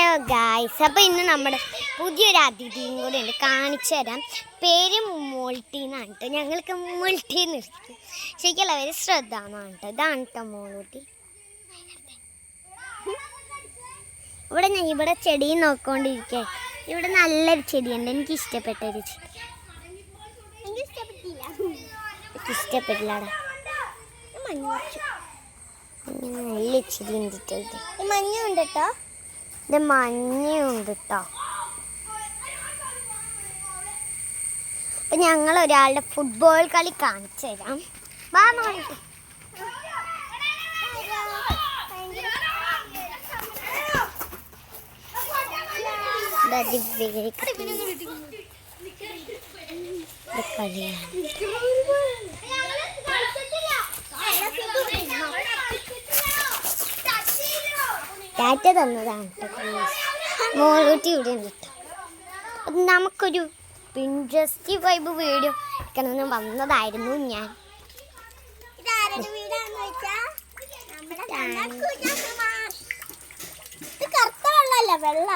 Hello guys, അപ്പോൾ ഇന്ന് നമ്മുടെ പുതിയൊരു അതിഥിയും കൂടെ ഉണ്ട്, കാണിച്ചു തരാം. പേര് മോൾട്ടി എന്നാണ് കേട്ടോ. ഞങ്ങൾക്ക് മോൾട്ടി നിർത്തി ശരിക്കല്ല പേര് ശ്രദ്ധ എന്നാണ് കേട്ടോ. ഇതാണ് കേട്ടോ മോളൂട്ടി. ഇവിടെ ചെടി നോക്കിക്കൊണ്ടിരിക്കുക. ഇവിടെ നല്ലൊരു ചെടിയുണ്ട്, എനിക്ക് ഇഷ്ടപ്പെട്ടൊരു ചെടി. ഇഷ്ടപ്പെട്ടില്ലടാ, നല്ല ചെടി ഉണ്ട്. മഞ്ഞുണ്ട് കേട്ടോ, ഇത് മഞ്ഞുണ്ട് കേട്ടോ. അപ്പം ഞങ്ങൾ ഒരാളുടെ ഫുട്ബോൾ കളി കാണിച്ചു തരാം. വാ മോളിട്ട്. കളിയാണ്. ടാറ്റ തന്നതാണ് മോളൂട്ടി. ഇവിടെ ഉണ്ട് കേട്ടോ. നമുക്കൊരു പിൻട്രസ്റ്റ് വൈബ് വീഡിയോ എടുക്കണമെന്ന് വന്നതായിരുന്നു ഞാൻ. വെള്ള